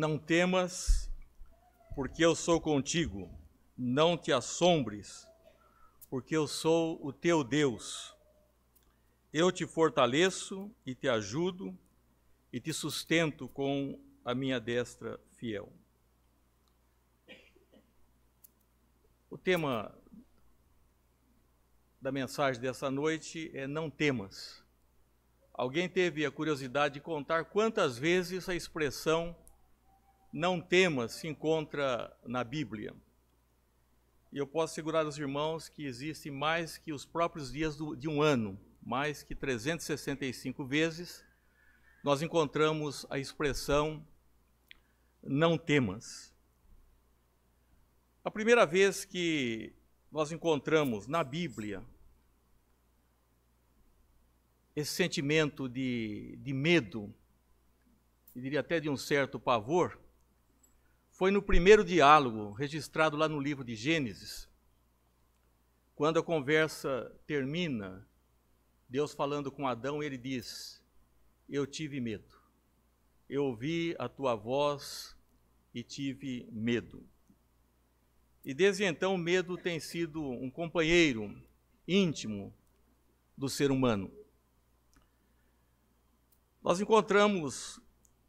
Não temas, porque eu sou contigo. Não te assombres, porque eu sou o teu Deus. Eu te fortaleço e te ajudo e te sustento com a minha destra fiel. O tema da mensagem dessa noite é não temas. Alguém teve a curiosidade de contar quantas vezes a expressão não temas se encontra na Bíblia? E eu posso assegurar aos irmãos que existe mais que os próprios dias de um ano, mais que 365 vezes, nós encontramos a expressão não temas. A primeira vez que nós encontramos na Bíblia esse sentimento de medo, eu diria até de um certo pavor, foi no primeiro diálogo registrado lá no livro de Gênesis, quando a conversa termina, Deus falando com Adão, ele diz: eu tive medo, eu ouvi a tua voz e tive medo. E desde então o medo tem sido um companheiro íntimo do ser humano. Nós encontramos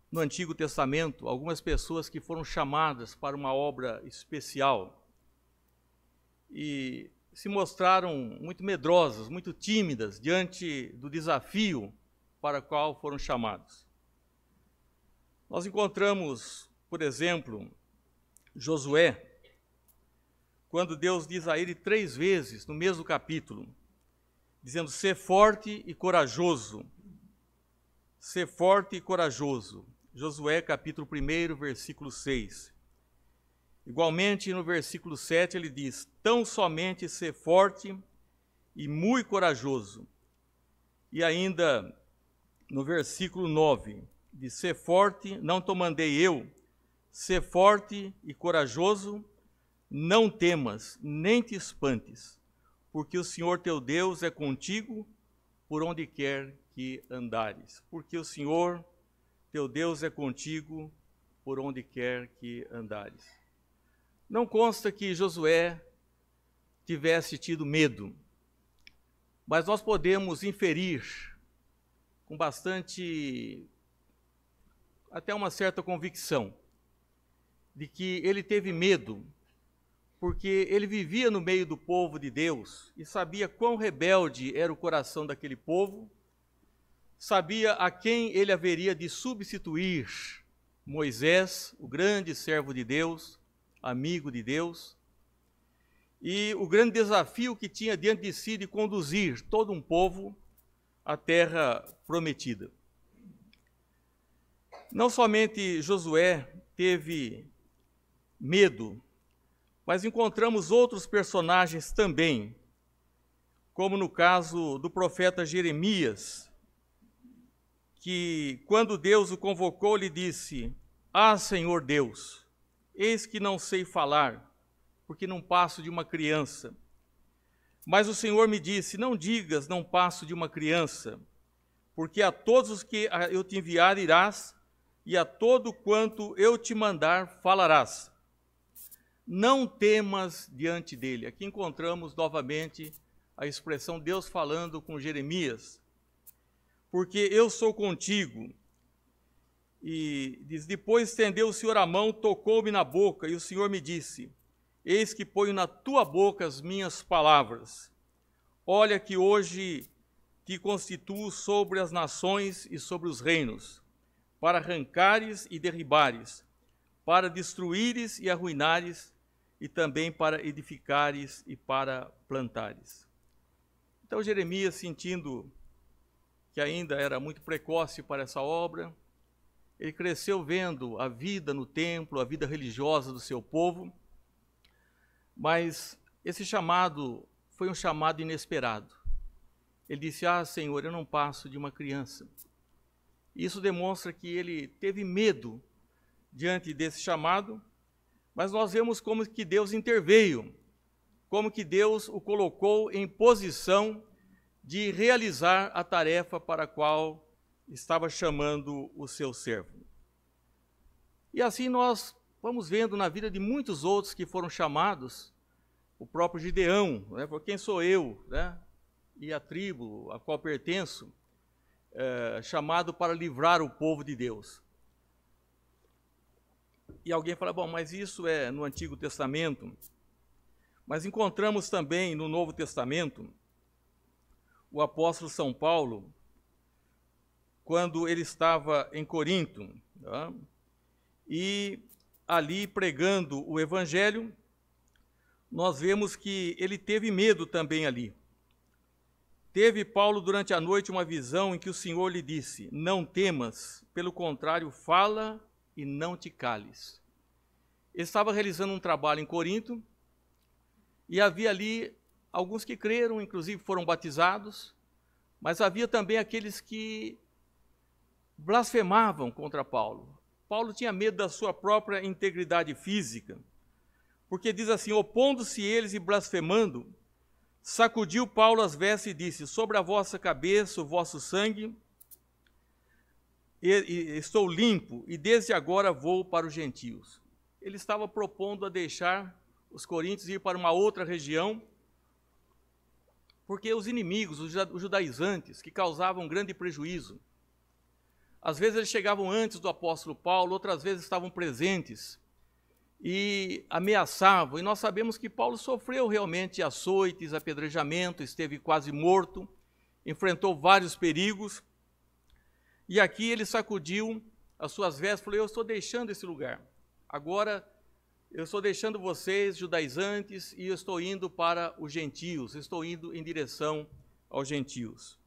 no Antigo Testamento algumas pessoas que foram chamadas para uma obra especial e se mostraram muito medrosas, muito tímidas diante do desafio para o qual foram chamados. Nós encontramos, por exemplo, Josué, quando Deus diz a ele 3 vezes no mesmo capítulo, dizendo: ser forte e corajoso. Ser forte e corajoso. Josué capítulo 1, versículo 6. Igualmente no versículo 7 ele diz: tão somente ser forte e muito corajoso. E ainda no versículo 9, diz: ser forte, não te mandei eu, ser forte e corajoso, não temas, nem te espantes, porque o Senhor teu Deus é contigo por onde quer que andares. Porque o Senhor teu Deus é contigo por onde quer que andares. Não consta que Josué tivesse tido medo, mas nós podemos inferir com bastante, até uma certa convicção, de que ele teve medo porque ele vivia no meio do povo de Deus e sabia quão rebelde era o coração daquele povo, sabia a quem ele haveria de substituir Moisés, o grande servo de Deus, amigo de Deus, e o grande desafio que tinha diante de si de conduzir todo um povo à terra prometida. Não somente Josué teve medo, mas encontramos outros personagens também, como no caso do profeta Jeremias, que quando Deus o convocou, lhe disse: ah, Senhor Deus, eis que não sei falar, porque não passo de uma criança. Mas o Senhor me disse: não digas, não passo de uma criança, porque a todos os que eu te enviar irás, e a todo quanto eu te mandar falarás. Não temas diante dele. Aqui encontramos novamente a expressão Deus falando com Jeremias, porque eu sou contigo. E diz: depois estendeu o Senhor a mão, tocou-me na boca, e o Senhor me disse: eis que ponho na tua boca as minhas palavras. Olha que hoje te constituo sobre as nações e sobre os reinos, para arrancares e derribares, para destruíres e arruinares, e também para edificares e para plantares. Então Jeremias, sentindo que ainda era muito precoce para essa obra, ele cresceu vendo a vida no templo, a vida religiosa do seu povo, mas esse chamado foi um chamado inesperado. Ele disse: ah, Senhor, eu não passo de uma criança. Isso demonstra que ele teve medo diante desse chamado, mas nós vemos como que Deus interveio, como que Deus o colocou em posição de realizar a tarefa para a qual estava chamando o seu servo. E assim nós vamos vendo na vida de muitos outros que foram chamados, o próprio Gideão, né, por quem sou eu, né, e a tribo a qual pertenço, chamado para livrar o povo de Deus. E alguém fala, bom, mas isso é no Antigo Testamento. Mas encontramos também no Novo Testamento o apóstolo São Paulo, quando ele estava em Corinto, tá? E ali pregando o Evangelho, nós vemos que ele teve medo também ali. Teve Paulo durante a noite uma visão em que o Senhor lhe disse, não temas, pelo contrário, fala e não te cales. Ele estava realizando um trabalho em Corinto, e havia ali alguns que creram, inclusive foram batizados, mas havia também aqueles que blasfemavam contra Paulo. Paulo tinha medo da sua própria integridade física, porque diz assim, opondo-se eles e blasfemando, sacudiu Paulo as vestes e disse, sobre a vossa cabeça o vosso sangue, estou limpo, e desde agora vou para os gentios. Ele estava propondo a deixar os coríntios ir para uma outra região, porque os inimigos, os judaizantes, que causavam grande prejuízo, às vezes eles chegavam antes do apóstolo Paulo, outras vezes estavam presentes e ameaçavam. E nós sabemos que Paulo sofreu realmente açoites, apedrejamento, esteve quase morto, enfrentou vários perigos. E aqui ele sacudiu as suas vestes e falou, eu estou deixando esse lugar. Agora eu estou deixando vocês, judaizantes, e eu estou indo para os gentios, estou indo em direção aos gentios.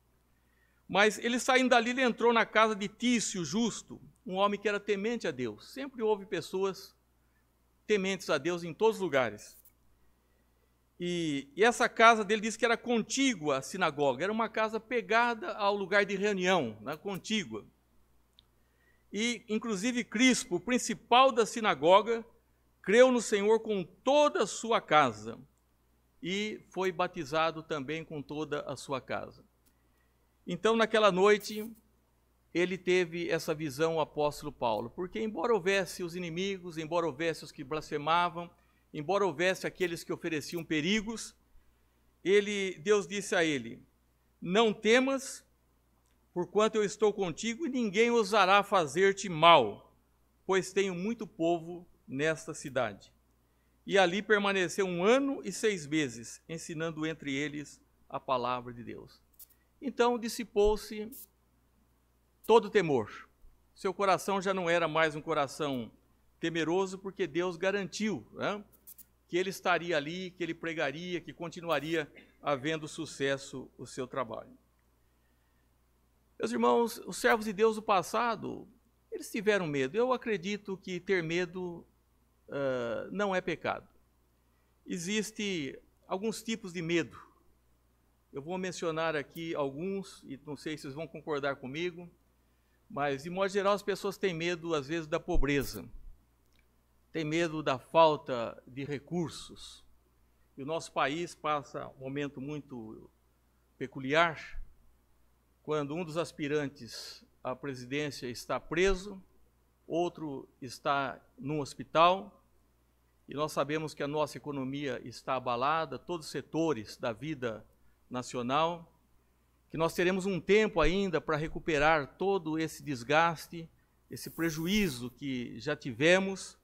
Mas ele saindo dali, ele entrou na casa de Tício Justo, um homem que era temente a Deus. Sempre houve pessoas tementes a Deus em todos os lugares. E essa casa dele diz que era contígua à sinagoga, era uma casa pegada ao lugar de reunião, né, contígua. E, inclusive, Crispo, o principal da sinagoga, creu no Senhor com toda a sua casa e foi batizado também com toda a sua casa. Então, naquela noite, ele teve essa visão, o apóstolo Paulo, porque embora houvesse os inimigos, embora houvesse os que blasfemavam, embora houvesse aqueles que ofereciam perigos, Deus disse a ele, não temas, porquanto eu estou contigo e ninguém ousará fazer-te mal, pois tenho muito povo nesta cidade. E ali permaneceu 1 ano e 6 meses, ensinando entre eles a palavra de Deus. Então dissipou-se todo temor. Seu coração já não era mais um coração temeroso, porque Deus garantiu, né, que ele estaria ali, que ele pregaria, que continuaria havendo sucesso o seu trabalho. Meus irmãos, os servos de Deus do passado, eles tiveram medo. Eu acredito que ter medo não é pecado. Existem alguns tipos de medo. Eu vou mencionar aqui alguns, e não sei se vocês vão concordar comigo, mas, de modo geral, as pessoas têm medo, às vezes, da pobreza. Têm medo da falta de recursos. E o nosso país passa um momento muito peculiar, quando um dos aspirantes à presidência está preso, outro está num hospital, e nós sabemos que a nossa economia está abalada, todos os setores da vida nacional, que nós teremos um tempo ainda para recuperar todo esse desgaste, esse prejuízo que já tivemos.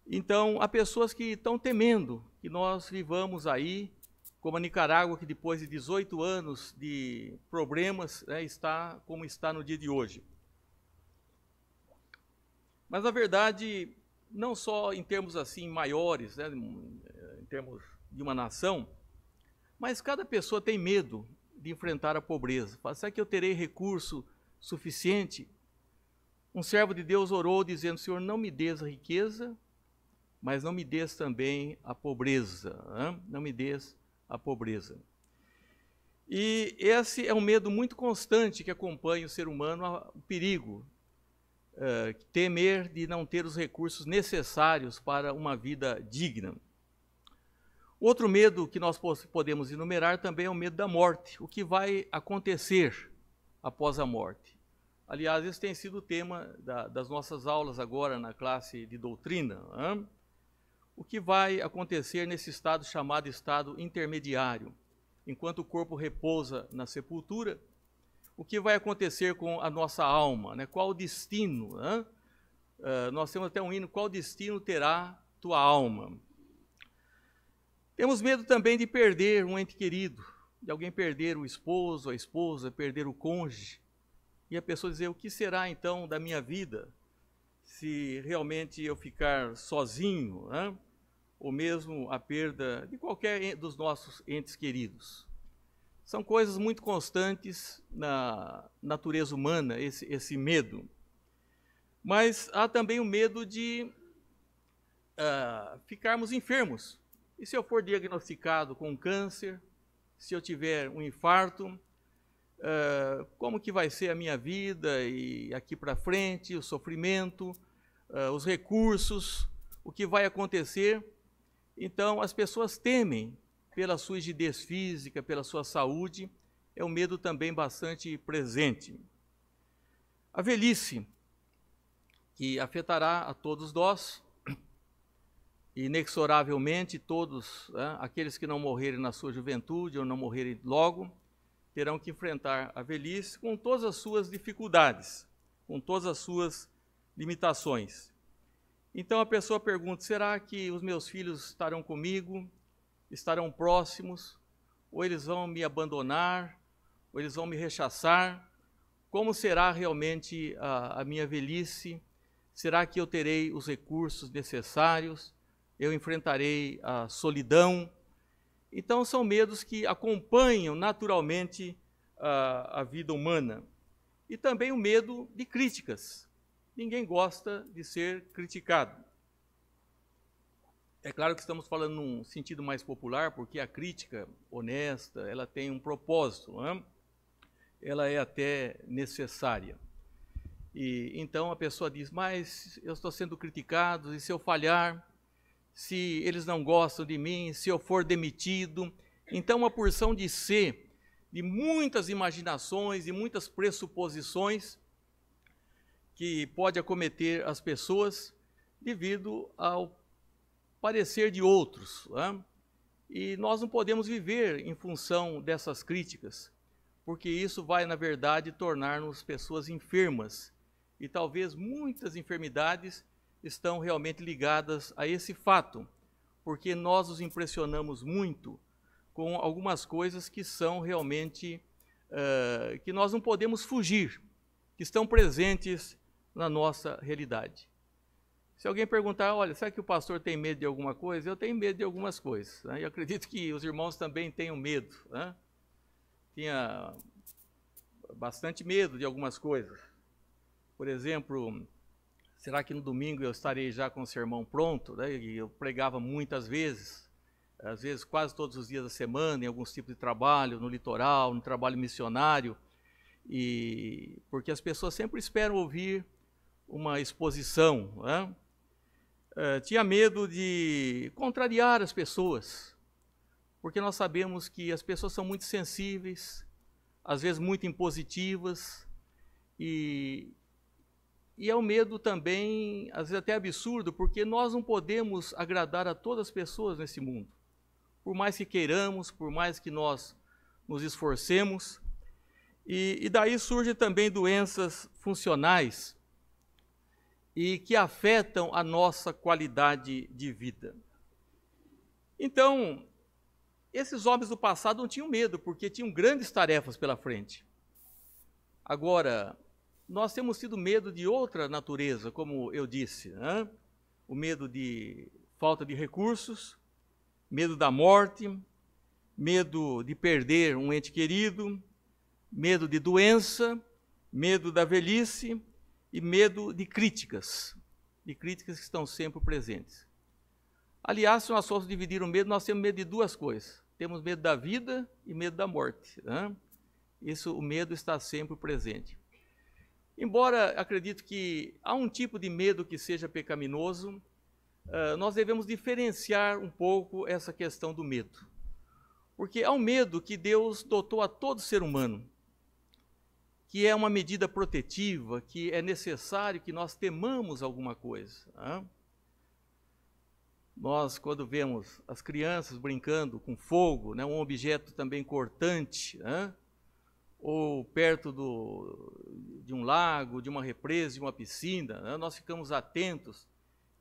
Então, há pessoas que estão temendo que nós vivamos aí, como a Nicarágua, que depois de 18 anos de problemas, né, está como está no dia de hoje. Mas, na verdade, não só em termos assim maiores, né, em termos de uma nação, mas cada pessoa tem medo de enfrentar a pobreza. Fala, será que eu terei recurso suficiente? Um servo de Deus orou dizendo, Senhor, não me des a riqueza, mas não me des também a pobreza. Hein? Não me des a pobreza. E esse é um medo muito constante que acompanha o ser humano, o perigo, temer de não ter os recursos necessários para uma vida digna. Outro medo que nós podemos enumerar também é o medo da morte. O que vai acontecer após a morte? Aliás, esse tem sido o tema das nossas aulas agora na classe de doutrina. O que vai acontecer nesse estado chamado estado intermediário? Enquanto o corpo repousa na sepultura, o que vai acontecer com a nossa alma? Né? Qual o destino? Nós temos até um hino, qual destino terá tua alma? Temos medo também de perder um ente querido, de alguém perder o esposo, a esposa, perder o cônjuge, e a pessoa dizer, o que será então da minha vida, se realmente eu ficar sozinho, ou mesmo a perda de qualquer dos nossos entes queridos. São coisas muito constantes na natureza humana, esse medo. Mas há também o medo de ficarmos enfermos. E se eu for diagnosticado com câncer, se eu tiver um infarto, como que vai ser a minha vida e aqui para frente, o sofrimento, os recursos, o que vai acontecer? Então, as pessoas temem pela sua rigidez física, pela sua saúde, é um medo também bastante presente. A velhice, que afetará a todos nós, inexoravelmente todos, aqueles que não morrerem na sua juventude ou não morrerem logo, terão que enfrentar a velhice com todas as suas dificuldades, com todas as suas limitações. Então a pessoa pergunta, será que os meus filhos estarão comigo, estarão próximos, ou eles vão me abandonar, ou eles vão me rechaçar? Como será realmente a minha velhice? Será que eu terei os recursos necessários? Eu enfrentarei a solidão? Então são medos que acompanham naturalmente a vida humana. E também o medo de críticas. Ninguém gosta de ser criticado. É claro que estamos falando num sentido mais popular, porque a crítica honesta, ela tem um propósito, ela é até necessária. E então a pessoa diz, mas eu estou sendo criticado, e se eu falhar, se eles não gostam de mim, se eu for demitido? Então uma porção de ser, de muitas imaginações e muitas pressuposições que pode acometer as pessoas devido ao parecer de outros. E nós não podemos viver em função dessas críticas, porque isso vai, na verdade, tornar-nos pessoas enfermas. E talvez muitas enfermidades estão realmente ligadas a esse fato, porque nós nos impressionamos muito com algumas coisas que são realmente, que nós não podemos fugir, que estão presentes na nossa realidade. Se alguém perguntar, olha, será que o pastor tem medo de alguma coisa? Eu tenho medo de algumas coisas. E eu acredito que os irmãos também tenham medo. Tinha bastante medo de algumas coisas. Por exemplo, será que no domingo eu estarei já com o sermão pronto? E eu pregava muitas vezes, às vezes quase todos os dias da semana, em alguns tipos de trabalho, no litoral, no trabalho missionário, e porque as pessoas sempre esperam ouvir uma exposição. Tinha medo de contrariar as pessoas, porque nós sabemos que as pessoas são muito sensíveis, às vezes muito impositivas, e é um medo também, às vezes até absurdo, porque nós não podemos agradar a todas as pessoas nesse mundo. Por mais que queiramos, por mais que nós nos esforcemos. E daí surgem também doenças funcionais e que afetam a nossa qualidade de vida. Então, esses homens do passado não tinham medo, porque tinham grandes tarefas pela frente. Agora, nós temos tido medo de outra natureza, como eu disse, o medo de falta de recursos, medo da morte, medo de perder um ente querido, medo de doença, medo da velhice e medo de críticas que estão sempre presentes. Aliás, se nós formos dividir o medo, nós temos medo de duas coisas. Temos medo da vida e medo da morte. O medo está sempre presente. Embora acredito que há um tipo de medo que seja pecaminoso, nós devemos diferenciar um pouco essa questão do medo. Porque há um medo que Deus dotou a todo ser humano. que é uma medida protetiva, que é necessário que nós temamos alguma coisa. Nós, quando vemos as crianças brincando com fogo, um objeto também cortante, ou perto de um lago, de uma represa, de uma piscina, nós ficamos atentos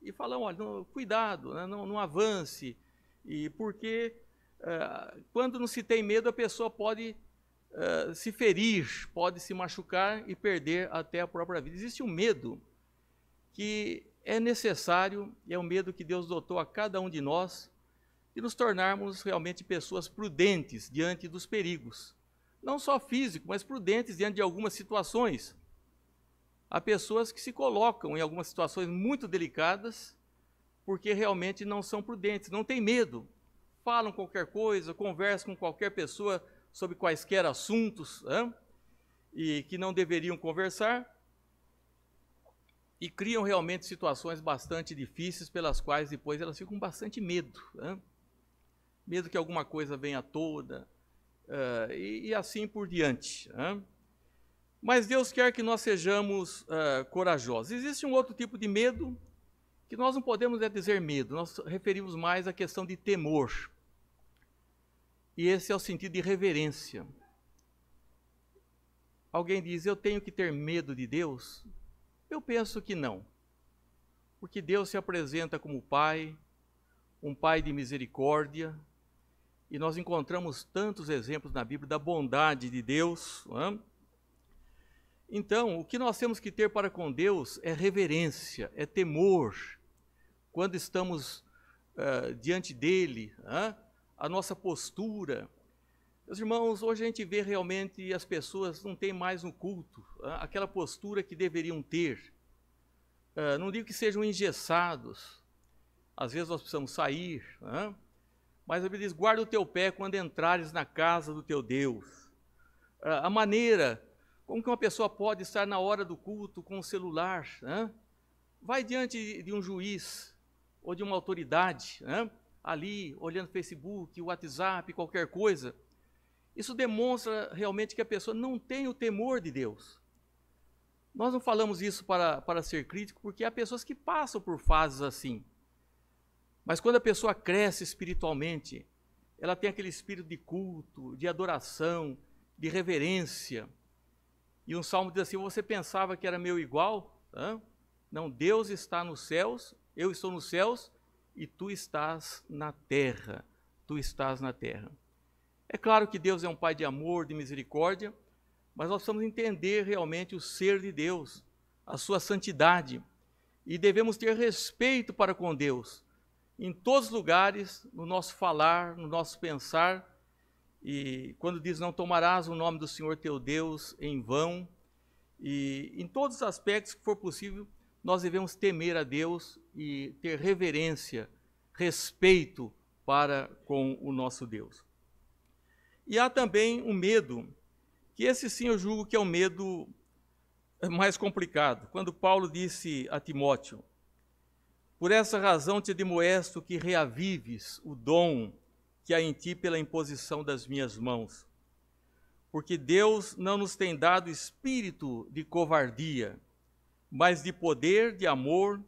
e falamos, olha, cuidado, não avance, e porque quando não se tem medo, a pessoa pode se ferir, pode se machucar e perder até a própria vida. Existe um medo que é necessário, e é um medo que Deus dotou a cada um de nós, de nos tornarmos realmente pessoas prudentes diante dos perigos. Não só físico, mas prudentes diante de algumas situações. Há pessoas que se colocam em algumas situações muito delicadas, porque realmente não são prudentes, não têm medo. Falam qualquer coisa, conversam com qualquer pessoa sobre quaisquer assuntos, e que não deveriam conversar, e criam realmente situações bastante difíceis, pelas quais depois elas ficam com bastante medo. Medo que alguma coisa venha toda, e assim por diante. Mas Deus quer que nós sejamos corajosos. Existe um outro tipo de medo, que nós não podemos dizer medo, nós referimos mais à questão de temor. E esse é o sentido de reverência. Alguém diz, eu tenho que ter medo de Deus? Eu penso que não. Porque Deus se apresenta como Pai, um Pai de misericórdia, e nós encontramos tantos exemplos na Bíblia da bondade de Deus. Então, o que nós temos que ter para com Deus é reverência, é temor. Quando estamos diante dEle, a nossa postura. Meus irmãos, hoje a gente vê realmente as pessoas não têm mais no culto aquela postura que deveriam ter. Não digo que sejam engessados, às vezes nós precisamos sair, mas a Bíblia diz, guarda o teu pé quando entrares na casa do teu Deus. A maneira como que uma pessoa pode estar na hora do culto com o celular, vai diante de um juiz ou de uma autoridade, ali olhando Facebook, WhatsApp, qualquer coisa. Isso demonstra realmente que a pessoa não tem o temor de Deus. Nós não falamos isso para ser crítico, porque há pessoas que passam por fases assim. Mas quando a pessoa cresce espiritualmente, ela tem aquele espírito de culto, de adoração, de reverência. E um salmo diz assim, você pensava que era meu igual? Não, Deus está nos céus, eu estou nos céus, e tu estás na terra. Tu estás na terra. É claro que Deus é um Pai de amor, de misericórdia, mas nós precisamos entender realmente o ser de Deus, a sua santidade, e devemos ter respeito para com Deus, em todos os lugares, no nosso falar, no nosso pensar, e quando diz não tomarás o nome do Senhor teu Deus em vão, e em todos os aspectos que for possível, nós devemos temer a Deus e ter reverência, respeito para com o nosso Deus. E há também um medo, que esse sim eu julgo que é o medo mais complicado. Quando Paulo disse a Timóteo, por essa razão te admoesto que reavives o dom que há em ti pela imposição das minhas mãos. Porque Deus não nos tem dado espírito de covardia, mas de poder, de amor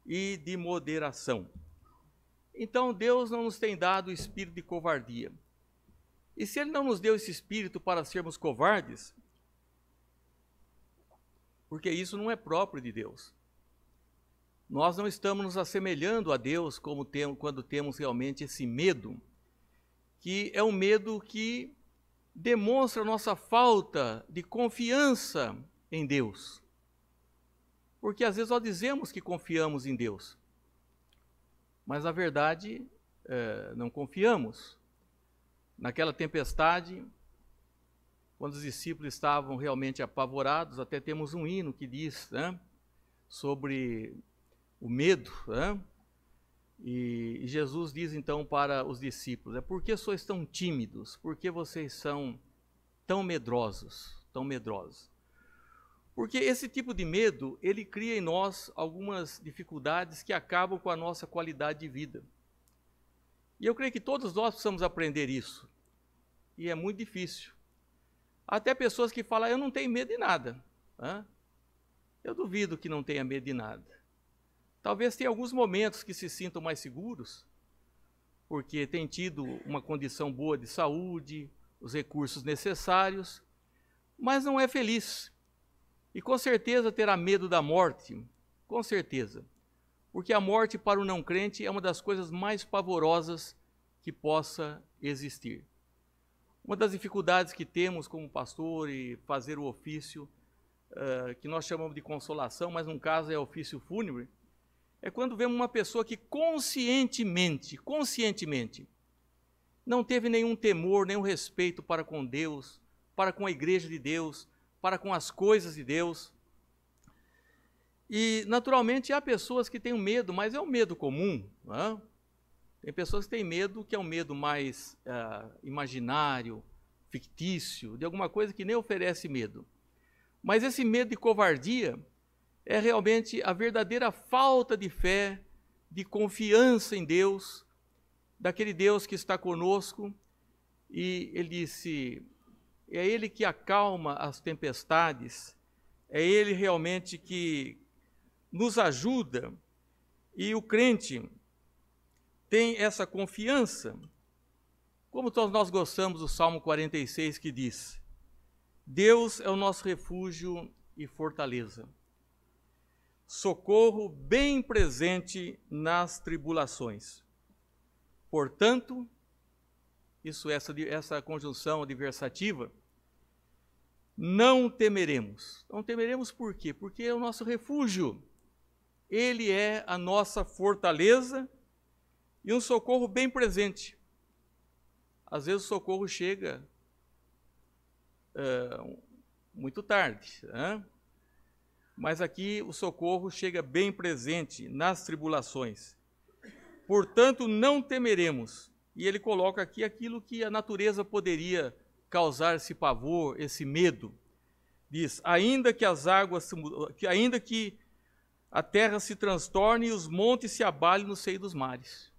e de moderação. Então Deus não nos tem dado espírito de covardia. E se Ele não nos deu esse espírito para sermos covardes, porque isso não é próprio de Deus. Nós não estamos nos assemelhando a Deus quando temos realmente esse medo, que é um medo que demonstra a nossa falta de confiança em Deus. Porque às vezes nós dizemos que confiamos em Deus, mas na verdade não confiamos. Naquela tempestade, quando os discípulos estavam realmente apavorados, até temos um hino que diz sobre o medo, e Jesus diz então para os discípulos, por que sois tão tímidos? Por que vocês são tão medrosos? Porque esse tipo de medo, ele cria em nós algumas dificuldades que acabam com a nossa qualidade de vida. E eu creio que todos nós precisamos aprender isso. E é muito difícil. Até pessoas que falam, eu não tenho medo de nada. Eu duvido que não tenha medo de nada. Talvez tenha alguns momentos que se sintam mais seguros, porque tem tido uma condição boa de saúde, os recursos necessários, mas não é feliz. E com certeza terá medo da morte, com certeza. Porque a morte para o não crente é uma das coisas mais pavorosas que possa existir. Uma das dificuldades que temos como pastor e fazer o ofício, que nós chamamos de consolação, mas no caso é ofício fúnebre, é quando vemos uma pessoa que conscientemente, não teve nenhum temor, nenhum respeito para com Deus, para com a igreja de Deus, para com as coisas de Deus. E, naturalmente, há pessoas que têm medo, mas é um medo comum. Tem pessoas que têm medo, que é um medo mais imaginário, fictício, de alguma coisa que nem oferece medo. Mas esse medo de covardia é realmente a verdadeira falta de fé, de confiança em Deus, daquele Deus que está conosco. E ele disse, é Ele que acalma as tempestades, é Ele realmente que nos ajuda, e o crente tem essa confiança, como todos nós gostamos do Salmo 46, que diz, Deus é o nosso refúgio e fortaleza, socorro bem presente nas tribulações. Portanto, essa conjunção adversativa, não temeremos. Não temeremos por quê? Porque é o nosso refúgio. Ele é a nossa fortaleza e um socorro bem presente. Às vezes o socorro chega muito tarde, mas aqui o socorro chega bem presente nas tribulações. Portanto, não temeremos. E ele coloca aqui aquilo que a natureza poderia causar esse pavor, esse medo. Diz, ainda que a terra se transtorne e os montes se abalem no seio dos mares.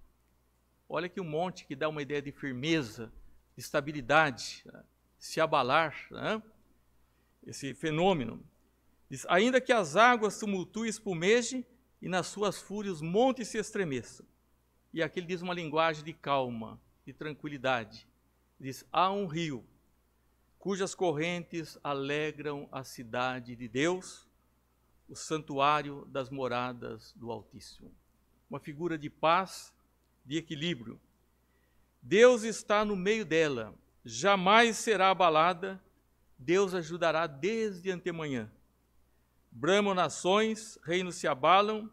Olha que um monte que dá uma ideia de firmeza, de estabilidade, se abalar, esse fenômeno. Diz, ainda que as águas tumultuem e espumejem e nas suas fúrias os montes se estremeçam. E aqui ele diz uma linguagem de calma, de tranquilidade. Diz, há um rio, cujas correntes alegram a cidade de Deus, o santuário das moradas do Altíssimo. Uma figura de paz, de equilíbrio. Deus está no meio dela, jamais será abalada, Deus ajudará desde antemanhã. Bramam nações, reinos se abalam,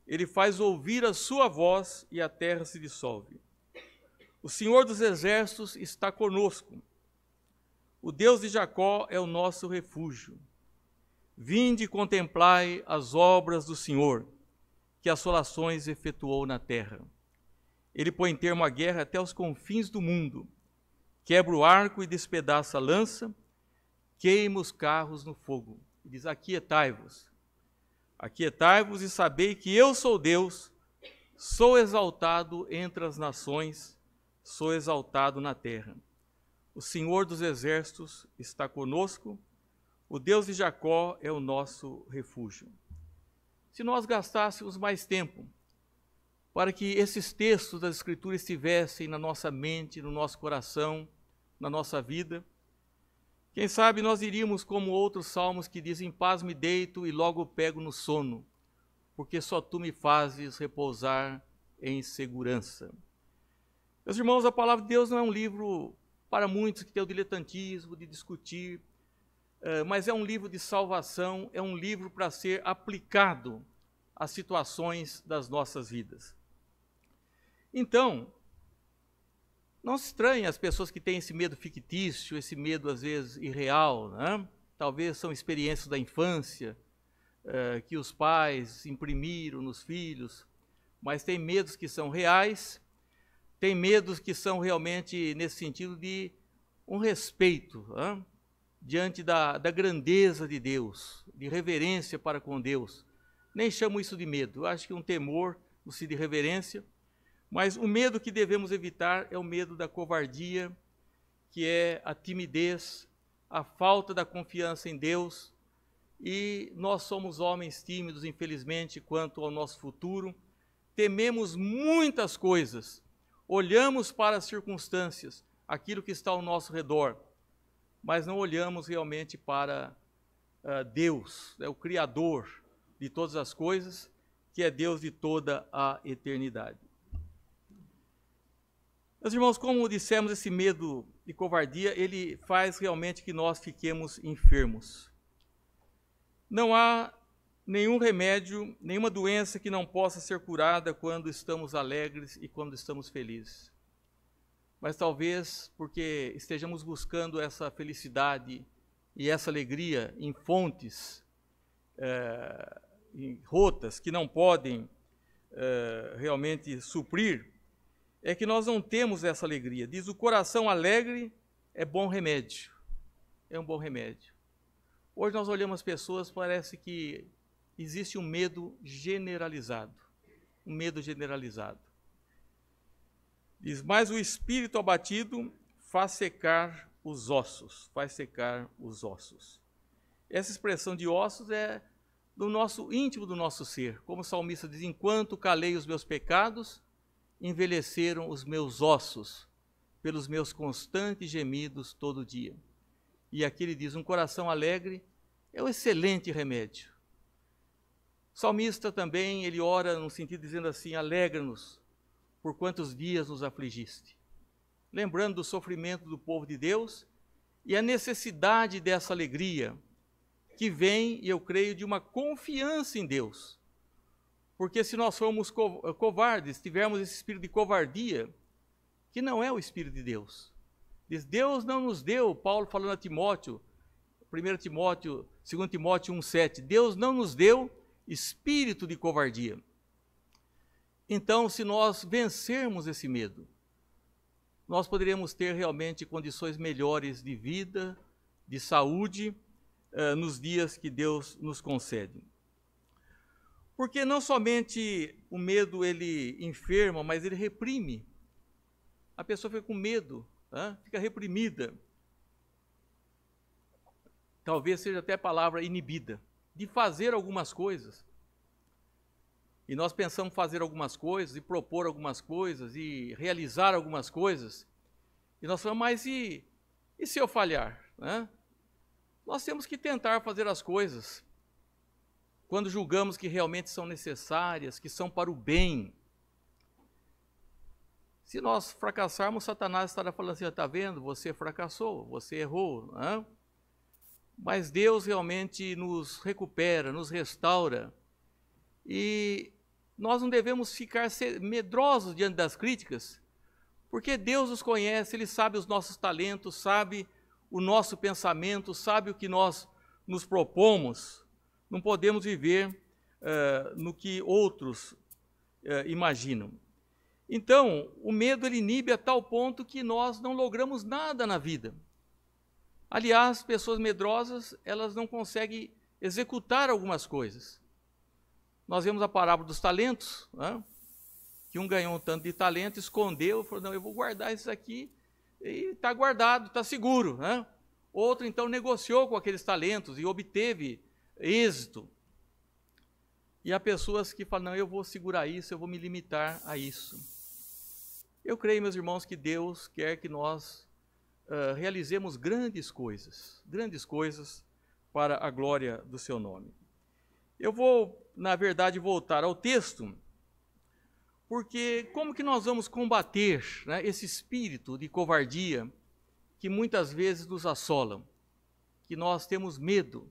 Ele faz ouvir a sua voz e a terra se dissolve. O Senhor dos Exércitos está conosco. O Deus de Jacó é o nosso refúgio. Vinde e contemplai as obras do Senhor, que assolações efetuou na terra. Ele põe termo à guerra até os confins do mundo, quebra o arco e despedaça a lança, queima os carros no fogo. E diz, aquietai-vos. Aquietai-vos e sabei que eu sou Deus, sou exaltado entre as nações, sou exaltado na terra. O Senhor dos Exércitos está conosco, o Deus de Jacó é o nosso refúgio. Se nós gastássemos mais tempo para que esses textos das Escrituras estivessem na nossa mente, no nosso coração, na nossa vida, quem sabe nós iríamos como outros salmos que dizem, em paz me deito e logo pego no sono, porque só tu me fazes repousar em segurança. Meus irmãos, a palavra de Deus não é um livro para muitos que tem o diletantismo de discutir, mas é um livro de salvação, é um livro para ser aplicado às situações das nossas vidas. Então, não se estranhe as pessoas que têm esse medo fictício, esse medo às vezes irreal, Talvez são experiências da infância, que os pais imprimiram nos filhos, mas tem medos que são reais, tem medos que são realmente nesse sentido de um respeito, diante da grandeza de Deus, de reverência para com Deus. Nem chamo isso de medo, eu acho que um temor, no sentido de reverência, mas o medo que devemos evitar é o medo da covardia, que é a timidez, a falta da confiança em Deus, e nós somos homens tímidos, infelizmente, quanto ao nosso futuro. Tememos muitas coisas, olhamos para as circunstâncias, aquilo que está ao nosso redor, mas não olhamos realmente para Deus, o Criador de todas as coisas, que é Deus de toda a eternidade. Meus irmãos, como dissemos, esse medo e covardia, ele faz realmente que nós fiquemos enfermos. Não há nenhum remédio, nenhuma doença que não possa ser curada quando estamos alegres e quando estamos felizes. Mas talvez porque estejamos buscando essa felicidade e essa alegria em fontes em rotas que não podem realmente suprir, é que nós não temos essa alegria. Diz: o coração alegre é bom remédio, é um bom remédio. Hoje nós olhamos as pessoas, parece que existe um medo generalizado, um medo generalizado. Diz: mas o espírito abatido faz secar os ossos, faz secar os ossos. Essa expressão de ossos é do nosso íntimo, do nosso ser. Como o salmista diz: enquanto calei os meus pecados, envelheceram os meus ossos, pelos meus constantes gemidos todo dia. E aqui ele diz: um coração alegre é um excelente remédio. O salmista também, ele ora no sentido dizendo assim: alegra-nos por quantos dias nos afligiste. Lembrando do sofrimento do povo de Deus e a necessidade dessa alegria, que vem, e eu creio, de uma confiança em Deus. Porque se nós formos covardes, tivermos esse espírito de covardia, que não é o espírito de Deus. Diz: Deus não nos deu, Paulo falando a Timóteo, 1 Timóteo, 2 Timóteo 1,7, Deus não nos deu espírito de covardia. Então, se nós vencermos esse medo, nós poderemos ter realmente condições melhores de vida, de saúde, nos dias que Deus nos concede. Porque não somente o medo ele enferma, mas ele reprime. A pessoa fica com medo, fica reprimida. Talvez seja até a palavra inibida, de fazer algumas coisas. E nós pensamos fazer algumas coisas, e propor algumas coisas, e realizar algumas coisas. E nós falamos: mas e se eu falhar? Nós temos que tentar fazer as coisas quando julgamos que realmente são necessárias, que são para o bem. Se nós fracassarmos, Satanás estará falando assim: está vendo, você fracassou, você errou. Mas Deus realmente nos recupera, nos restaura. E nós não devemos ficar medrosos diante das críticas, porque Deus nos conhece, Ele sabe os nossos talentos, sabe o nosso pensamento, sabe o que nós nos propomos. Não podemos viver no que outros imaginam. Então, o medo ele inibe a tal ponto que nós não logramos nada na vida. Aliás, pessoas medrosas, elas não conseguem executar algumas coisas. Nós vemos a parábola dos talentos, que um ganhou um tanto de talento, escondeu, falou: não, eu vou guardar isso aqui, e está guardado, está seguro. Outro, então, negociou com aqueles talentos e obteve êxito. E há pessoas que falam: não, eu vou segurar isso, eu vou me limitar a isso. Eu creio, meus irmãos, que Deus quer que nós realizemos grandes coisas para a glória do seu nome. Eu vou, na verdade, voltar ao texto, porque como que nós vamos combater esse espírito de covardia que muitas vezes nos assola, que nós temos medo,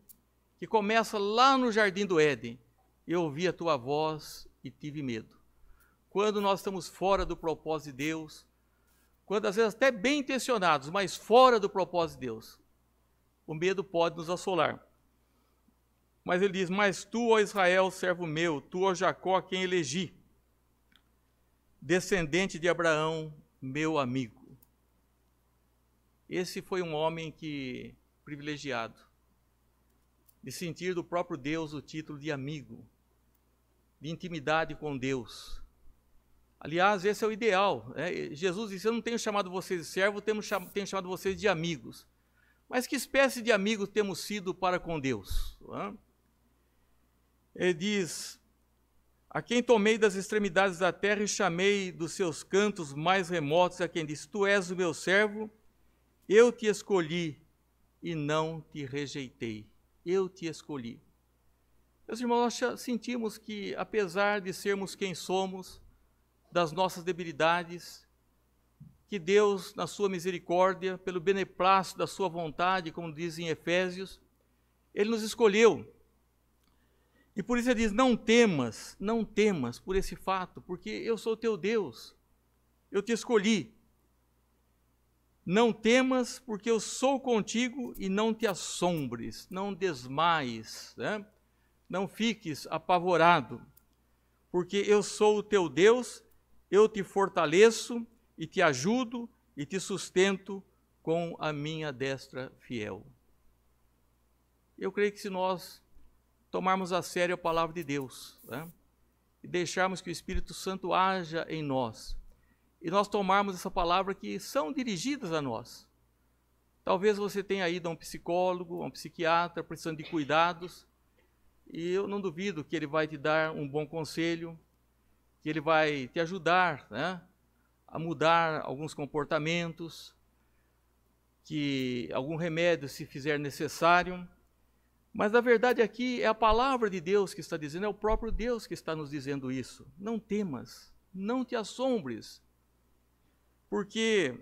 que começa lá no Jardim do Éden: eu ouvi a tua voz e tive medo. Quando nós estamos fora do propósito de Deus, quando às vezes até bem intencionados, mas fora do propósito de Deus, o medo pode nos assolar. Mas ele diz: mas tu, ó Israel, servo meu, tu, ó Jacó, a quem elegi, descendente de Abraão, meu amigo. Esse foi um homem privilegiado, de sentir do próprio Deus o título de amigo, de intimidade com Deus. Aliás, esse é o ideal. Jesus disse: eu não tenho chamado vocês de servo, tenho chamado vocês de amigos. Mas que espécie de amigos temos sido para com Deus? Ele diz: a quem tomei das extremidades da terra e chamei dos seus cantos mais remotos, a quem disse: tu és o meu servo, eu te escolhi e não te rejeitei. Eu te escolhi. Meus irmãos, nós sentimos que, apesar de sermos quem somos, das nossas debilidades, que Deus, na sua misericórdia, pelo beneplácito da sua vontade, como diz em Efésios, Ele nos escolheu. E por isso Ele diz: não temas por esse fato, porque eu sou teu Deus, eu te escolhi. Não temas, porque eu sou contigo, e não te assombres, não desmaies, né? Não fiques apavorado, porque eu sou o teu Deus, eu te fortaleço, e te ajudo e te sustento com a minha destra fiel. Eu creio que se nós tomarmos a sério a palavra de Deus, né, e deixarmos que o Espírito Santo haja em nós, e nós tomarmos essa palavra que são dirigidas a nós. Talvez você tenha ido a um psicólogo, a um psiquiatra, precisando de cuidados, e eu não duvido que ele vai te dar um bom conselho, que ele vai te ajudar, né, a mudar alguns comportamentos, que algum remédio se fizer necessário. Mas na verdade aqui é a palavra de Deus que está dizendo, é o próprio Deus que está nos dizendo isso. Não temas, não te assombres, porque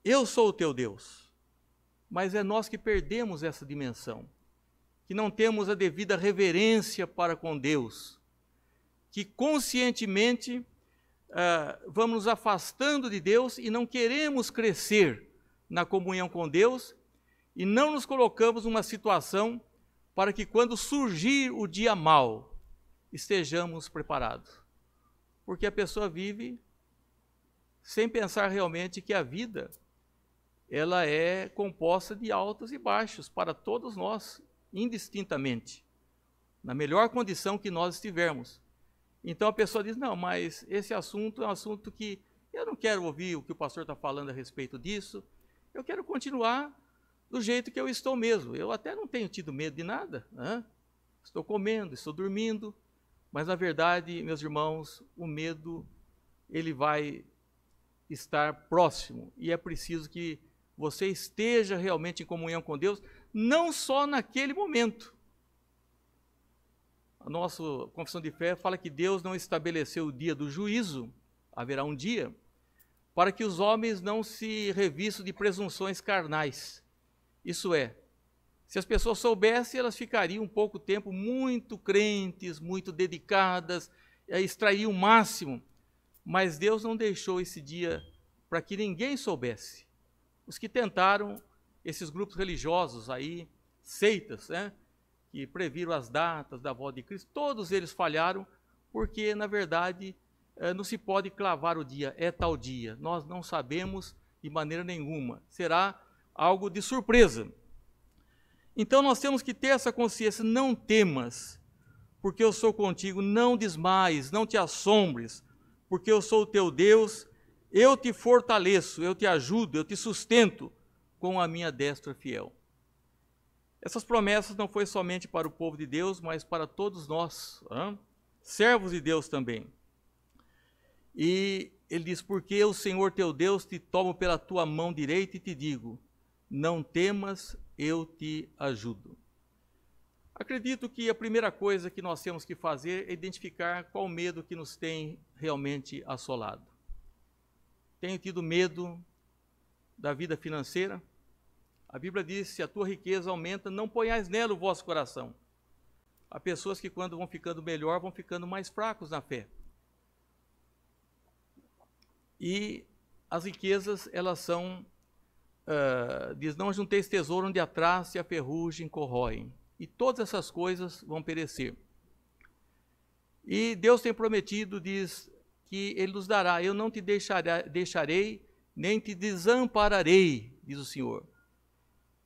eu sou o teu Deus. Mas é nós que perdemos essa dimensão, que não temos a devida reverência para com Deus, que conscientemente vamos nos afastando de Deus e não queremos crescer na comunhão com Deus e não nos colocamos numa situação para que quando surgir o dia mau, estejamos preparados. Porque a pessoa vive sem pensar realmente que a vida ela é composta de altos e baixos para todos nós, indistintamente, na melhor condição que nós estivermos. Então a pessoa diz: não, mas esse assunto é um assunto que eu não quero ouvir o que o pastor está falando a respeito disso, eu quero continuar do jeito que eu estou mesmo. Eu até não tenho tido medo de nada, né? Estou comendo, estou dormindo, mas na verdade, meus irmãos, o medo ele vai estar próximo e é preciso que você esteja realmente em comunhão com Deus, não só naquele momento. A nossa confissão de fé fala que Deus não estabeleceu o dia do juízo, haverá um dia, para que os homens não se revistam de presunções carnais. Isso é, se as pessoas soubessem, elas ficariam um pouco tempo muito crentes, muito dedicadas, extrairiam o máximo, mas Deus não deixou esse dia para que ninguém soubesse. Os que tentaram, esses grupos religiosos aí, seitas, né, que previram as datas da volta de Cristo, todos eles falharam, porque, na verdade, não se pode clavar o dia, é tal dia. Nós não sabemos de maneira nenhuma. Será algo de surpresa. Então, nós temos que ter essa consciência: não temas, porque eu sou contigo, não desmaies, não te assombres, porque eu sou o teu Deus, eu te fortaleço, eu te ajudo, eu te sustento com a minha destra fiel. Essas promessas não foi somente para o povo de Deus, mas para todos nós, servos de Deus também. E ele diz: porque o Senhor teu Deus te tomo pela tua mão direita e te digo: não temas, eu te ajudo. Acredito que a primeira coisa que nós temos que fazer é identificar qual medo que nos tem realmente assolado. Tenho tido medo da vida financeira? A Bíblia diz: se a tua riqueza aumenta, não ponhais nela o vosso coração. Há pessoas que quando vão ficando melhor, vão ficando mais fracos na fé. E as riquezas, elas são, diz: não junteis tesouro onde a traça e a ferrugem corroem. E todas essas coisas vão perecer. E Deus tem prometido, diz, que Ele nos dará: eu não te deixarei, nem te desampararei, diz o Senhor.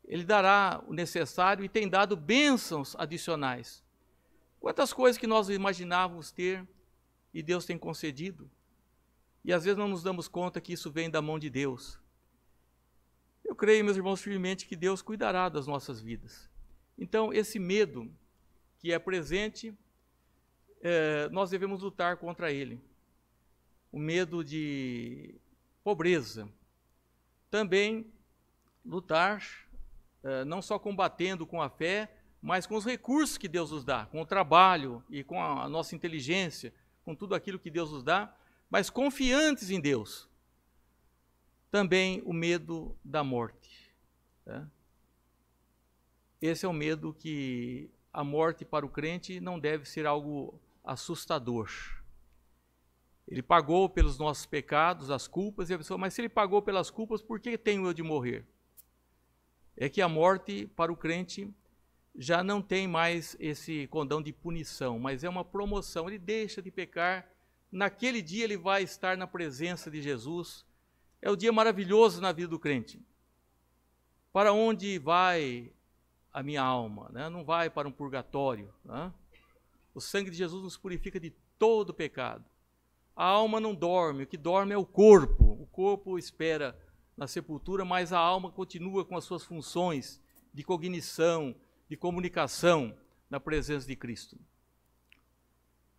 Ele dará o necessário e tem dado bênçãos adicionais. Quantas coisas que nós imaginávamos ter e Deus tem concedido. E às vezes não nos damos conta que isso vem da mão de Deus. Eu creio, meus irmãos, firmemente que Deus cuidará das nossas vidas. Então, esse medo que é presente, nós devemos lutar contra ele. O medo de pobreza. Também lutar, não só combatendo com a fé, mas com os recursos que Deus nos dá, com o trabalho e com a nossa inteligência, com tudo aquilo que Deus nos dá, mas confiantes em Deus. Também o medo da morte. Tá? Esse é o medo que a morte para o crente não deve ser algo assustador. Ele pagou pelos nossos pecados, as culpas, e a pessoa, mas se ele pagou pelas culpas, por que tenho eu de morrer? É que a morte para o crente já não tem mais esse condão de punição, mas é uma promoção. Ele deixa de pecar, naquele dia ele vai estar na presença de Jesus. É o dia maravilhoso na vida do crente. Para onde vai a minha alma? Né? Não vai para um purgatório. Né? O sangue de Jesus nos purifica de todo pecado. A alma não dorme, o que dorme é o corpo. O corpo espera na sepultura, mas a alma continua com as suas funções de cognição, de comunicação na presença de Cristo.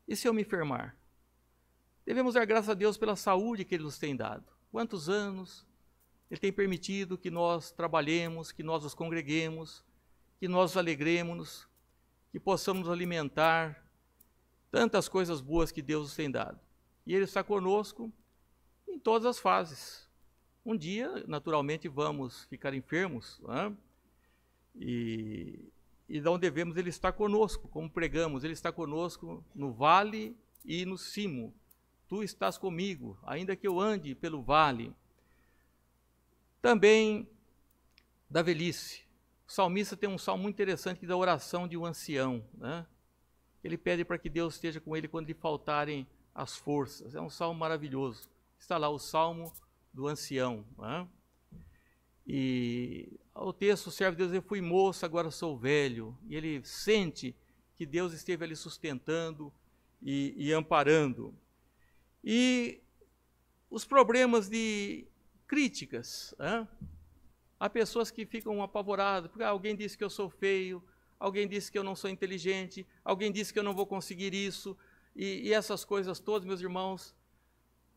E se eu me enfermar? Devemos dar graças a Deus pela saúde que Ele nos tem dado. Quantos anos Ele tem permitido que nós trabalhemos, que nós nos congreguemos, que nós nos alegremos, que possamos nos alimentar, tantas coisas boas que Deus nos tem dado. E Ele está conosco em todas as fases. Um dia, naturalmente, vamos ficar enfermos, né? E não devemos, Ele está conosco, como pregamos, Ele está conosco no vale e no cimo. Tu estás comigo, ainda que eu ande pelo vale. Também da velhice. O salmista tem um salmo muito interessante que é da oração de um ancião, né? Ele pede para que Deus esteja com ele quando lhe faltarem as forças. É um salmo maravilhoso. Está lá o salmo do ancião, né? E o texto serve Deus, eu fui moço, agora sou velho. E ele sente que Deus esteve ali sustentando e amparando. E os problemas de críticas, né? Há pessoas que ficam apavoradas, porque alguém disse que eu sou feio, alguém disse que eu não sou inteligente, alguém disse que eu não vou conseguir isso, e essas coisas todas, meus irmãos,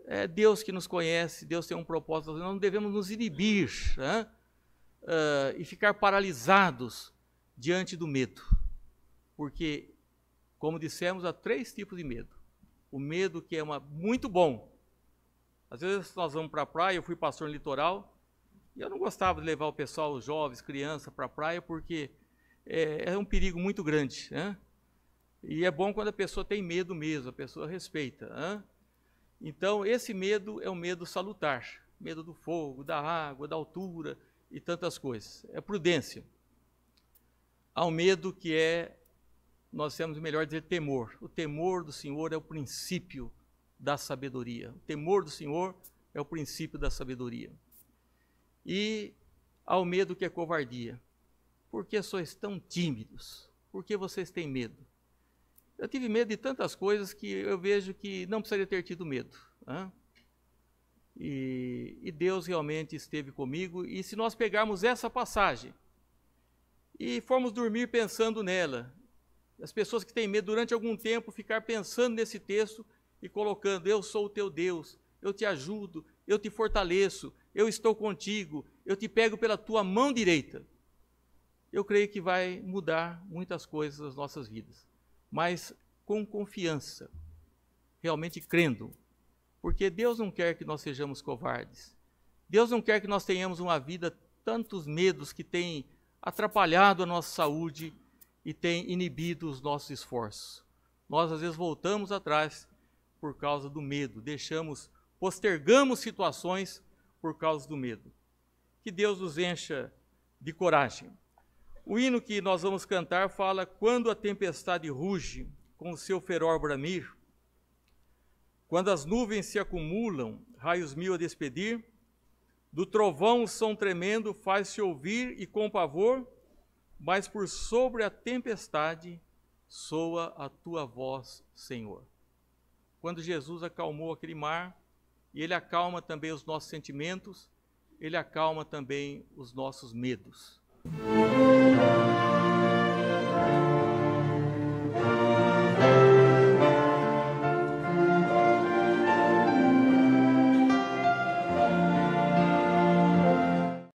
é Deus que nos conhece, Deus tem um propósito, nós não devemos nos inibir, né? E ficar paralisados diante do medo, porque, como dissemos, há 3 tipos de medo. O medo que é muito bom. Às vezes nós vamos para a praia, eu fui pastor no litoral, e eu não gostava de levar o pessoal, os jovens, crianças, para a praia, porque é um perigo muito grande, né? E é bom quando a pessoa tem medo mesmo, a pessoa respeita, né? Então, esse medo é um medo salutar, medo do fogo, da água, da altura e tantas coisas. É prudência. Há um medo que nós temos melhor dizer temor. O temor do Senhor é o princípio da sabedoria. O temor do Senhor é o princípio da sabedoria. E há o medo que é covardia. Por que sois tão tímidos? Por que vocês têm medo? Eu tive medo de tantas coisas que eu vejo que não precisaria ter tido medo, né? E Deus realmente esteve comigo. E se nós pegarmos essa passagem e formos dormir pensando nela, as pessoas que têm medo durante algum tempo ficar pensando nesse texto e colocando, eu sou o teu Deus, eu te ajudo, eu te fortaleço, eu estou contigo, eu te pego pela tua mão direita. Eu creio que vai mudar muitas coisas nas nossas vidas. Mas com confiança, realmente crendo, porque Deus não quer que nós sejamos covardes. Deus não quer que nós tenhamos uma vida, tantos medos que têm atrapalhado a nossa saúde e têm inibido os nossos esforços. Nós às vezes voltamos atrás por causa do medo, postergamos situações por causa do medo. Que Deus nos encha de coragem. O hino que nós vamos cantar fala, quando a tempestade ruge com o seu feror bramir, quando as nuvens se acumulam, raios mil a despedir, do trovão o som tremendo faz-se ouvir e com pavor, mas por sobre a tempestade soa a tua voz, Senhor. Quando Jesus acalmou aquele mar, e Ele acalma também os nossos sentimentos, Ele acalma também os nossos medos.